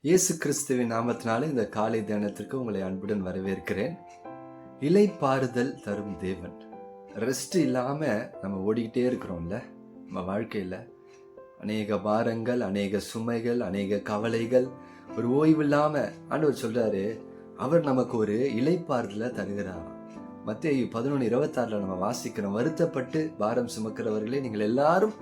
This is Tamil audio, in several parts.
இயேசு கிறிஸ்துவின் நாமத்தினாலே இந்த காலை தியானத்திற்கு உங்களை அன்புடன் வரவேற்கிறேன். இளைப்பாறுதல் தரும் தேவன். ரெஸ்ட் இல்லாம நம்ம ஓடிக்கிட்டே இருக்கிறோம்ல நம்ம வாழ்க்கையில. அநேக பாரங்கள், அநேக சுமைகள், அநேக கவலைகள், ஒரு ஓய்வு இல்லாம ஆண்டவர் சொல்றாரு, அவர் நமக்கு ஒரு இளைப்பாறுதலை தருகிறார். மத்தேயு 11:26 நம்ம வாசிக்கிறோம், வருத்தப்பட்டு பாரம் சுமக்கிறவர்களே நீங்கள் எல்லாரும்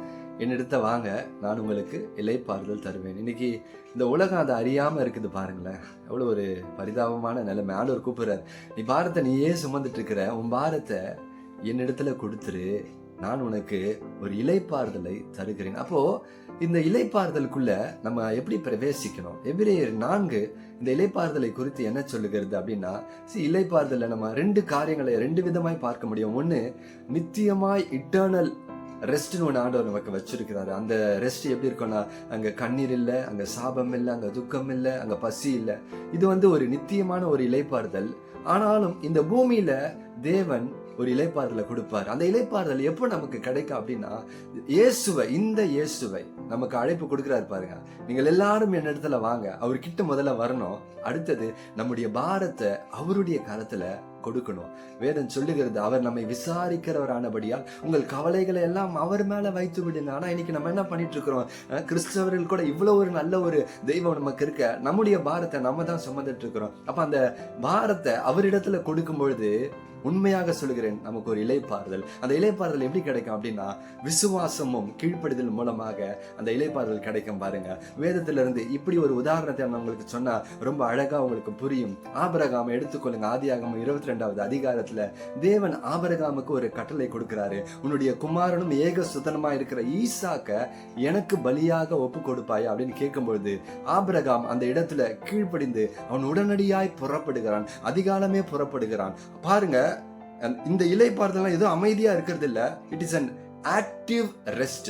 என்னிடத்த வாங்க, நான் உங்களுக்கு இளைப்பாறுதல் தருவேன். இன்னைக்கு இந்த உலகம் அதை அறியாம இருக்குது பாருங்களேன். எவ்வளவு ஒரு பரிதாபமான நிலைமை. ஆண்டவர் கூப்பிடுறார், நீ பாரத்தை நீயே சுமந்துட்டு இருக்கிற, உன் பாரத்தை என்னிடத்துல கொடுத்துரு, நான் உனக்கு ஒரு இளைப்பாறுதலை தருகிறேன். அப்போ இந்த இளைப்பாறுதலுக்குள்ள நம்ம எப்படி பிரவேசிக்கணும்? எபிரேயர் 4 இந்த இளைப்பாறுதலை குறித்து என்ன சொல்லுகிறது அப்படின்னா, இளைப்பாறுதலை நம்ம ரெண்டு காரியங்களை ரெண்டு விதமாய் பார்க்க முடியும். ஒண்ணு, நித்தியமாய் இட்டர்னல் ரெஸ்ட்னு ஒன்று ஆண்டவர் நமக்கு வச்சிருக்கிறாரு. அந்த ரெஸ்ட் எப்படி இருக்கும்னா, அங்க கண்ணீர் இல்லை, அங்க சாபம் இல்லை, அங்க துக்கம் இல்லை, அங்க பசி இல்லை. இது ஒரு நித்தியமான ஒரு இளைப்பாறுதல். ஆனாலும் இந்த பூமியில தேவன் ஒரு இளைப்பாறுதலை கொடுப்பார். அந்த இளைப்பாறுதல் எப்போ நமக்கு கிடைக்கும் அப்படின்னா, இந்த இயேசுவை நமக்கு அழைப்பு கொடுக்கிறாரு பாருங்க, நீங்கள் எல்லாரும் என் இடத்துல வாங்க, அவர்கிட்ட முதல்ல வரணும். அடுத்தது நம்முடைய பாரத்தை அவருடைய கரத்துல கொடுக்கணும். வேதம் சொல்லுகிறது, அவர் நம்மை விசாரிக்கிறவரானபடியால் உங்கள் கவலைகளை எல்லாம் அவர் மேல வைத்து விடுங்க. ஆனா இன்னைக்கு நம்ம என்ன பண்ணிட்டு இருக்கிறோம்? கிறிஸ்தவர்கள் கூட இவ்வளவு ஒரு நல்ல ஒரு தெய்வம் நமக்கு இருக்க, நம்முடைய பாரத்தை நம்ம தான் சுமந்துட்டு இருக்கிறோம். அப்ப அந்த பாரத்தை அவரிடத்துல கொடுக்கும் பொழுது, உண்மையாக சொல்லுகிறேன், நமக்கு ஒரு இளைப்பாறுதல். அந்த இளைப்பாறுதல் எப்படி கிடைக்கும் அப்படின்னா, விசுவாசமும் கீழ்ப்படிதல் மூலமாக அந்த இளைப்பாறுதல் கிடைக்கும். பாருங்க, வேதத்திலிருந்து இப்படி ஒரு உதாரணத்தை நான் உங்களுக்கு சொன்னா ரொம்ப அழகா உங்களுக்கு புரியும். ஆபிரகாமை எடுத்துக்கொள்ளுங்க. ஆதியாகமம் 22வது அதிகாரத்துல தேவன் ஆபிரகாமுக்கு ஒரு கட்டளை கொடுக்கிறாரு. உன்னுடைய குமாரனும் ஏக சுதனமா இருக்கிற ஈசாக்க எனக்கு பலியாக ஒப்பு கொடுப்பாயா அப்படின்னு கேட்கும் பொழுது, ஆபிரகாம் அந்த இடத்துல கீழ்ப்படிந்து அவன் உடனடியாய் புறப்படுகிறான். அதிகாலமே புறப்படுகிறான். பாருங்க, இந்த இளைப்பாறுதல் ஏதோ அமைதியா இருக்கிறது இல்ல. It is an active rest.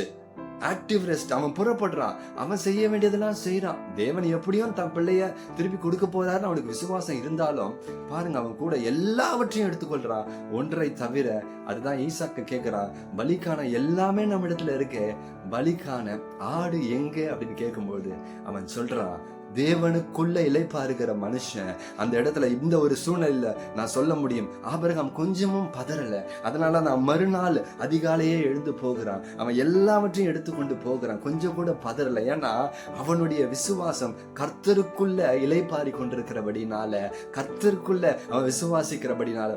Active rest. அவன் புறப்படுறான், அவன் செய்ய வேண்டியதெல்லாம் செய்யறான். தேவன் எப்படியும் தன் பிள்ளைய திருப்பி கொடுக்க போறாருன்னு அவனுக்கு விசுவாசம் இருந்தாலும் பாருங்க, அவன் கூட எல்லாவற்றையும் எடுத்துக்கொள்றான். ஒன்றை தவிர, அதுதான் ஈசாக்கு கேட்கிறான், பலிக்கான எல்லாமே நம்ம இடத்துல இருக்கு, பலிக்கான ஆடு எங்க அப்படின்னு கேட்கும்போது அவன் சொல்றான், தேவனுக்குள்ள இளைப்பாறுகிற மனுஷன் அந்த இடத்துல இந்த ஒரு சூழ்நிலையில நான் சொல்ல முடியும், ஆபிரகாம் கொஞ்சமும் பதறல. அதனால நான் மறுநாள் அதிகாலையே எழுந்து போகிறான். அவன் எல்லாவற்றையும் எடுத்துக்கொண்டு போகிறான், கொஞ்சம் கூட பதறல. ஏன்னா அவனுடைய விசுவாசம் கர்த்தருக்குள்ள இளைப்பாரி கொண்டிருக்கிறபடினால, கர்த்தருக்குள்ள அவன் விசுவாசிக்கிறபடினால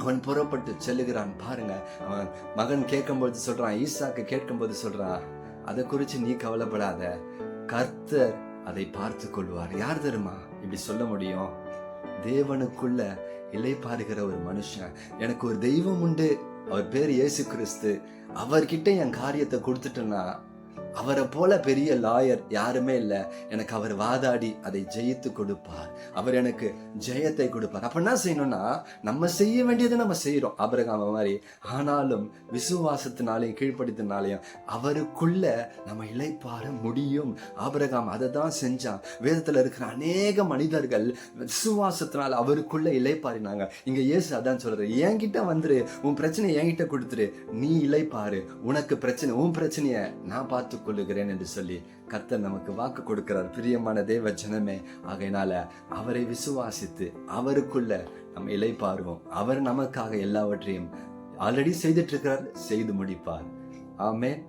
அவன் புறப்பட்டு செல்லுகிறான். பாருங்க, அவன் மகன் கேட்கும்போது சொல்றான், ஈசாக்கு கேட்கும்போது சொல்றான், அதை குறிச்சு நீ கவலைப்படாத, கர்த்தர் அதை பார்த்து கொள்வார். யார் தெரியுமா இப்படி சொல்ல முடியும்? தேவனுக்குள்ள இளைப்பாறுகிற ஒரு மனுஷன். எனக்கு ஒரு தெய்வம் உண்டு, அவர் பேர் இயேசு கிறிஸ்து. அவர்கிட்ட என் காரியத்தை கொடுத்துட்டேன்னா, அவரை போல பெரிய லாயர் யாருமே இல்லை. எனக்கு அவர் வாதாடி அதை ஜெயித்து கொடுப்பார். அவர் எனக்கு ஜெயத்தை கொடுப்பார். அப்ப என்ன செய்யணும்னா, நம்ம செய்ய வேண்டியதை நம்ம செய்யறோம் ஆபிரகாம் மாதிரி. ஆனாலும் விசுவாசத்தினாலையும் கீழ்ப்படுத்தினாலையும் அவருக்குள்ள நம்ம இளைப்பாற முடியும். ஆபிரகாம் அதை தான் செஞ்சான். வேதத்துல இருக்கிற அநேக மனிதர்கள் விசுவாசத்தினால் அவருக்குள்ள இளைப்பாறினாங்க. இங்க இயேசு அதான் சொல்றாரு, என்கிட்ட வந்துரு, உன் பிரச்சனை என்கிட்ட கொடுத்துரு, நீ இளைப்பாரு, உனக்கு பிரச்சனை, உன் பிரச்சனைய நான் பார்த்து கொள்ளுகிறேன் என்று சொல்லி கர்த்தர் நமக்கு வாக்கு கொடுக்கிறார். பிரியமான தேவ ஜனமே, ஆகையினால அவரை விசுவாசித்து அவருக்குள்ள நம்ம இளைப்பாறுவோம். அவர் நமக்காக எல்லாவற்றையும் ஆல்ரெடி செய்துட்டு இருக்கிறார், செய்து முடிப்பார். ஆமென்.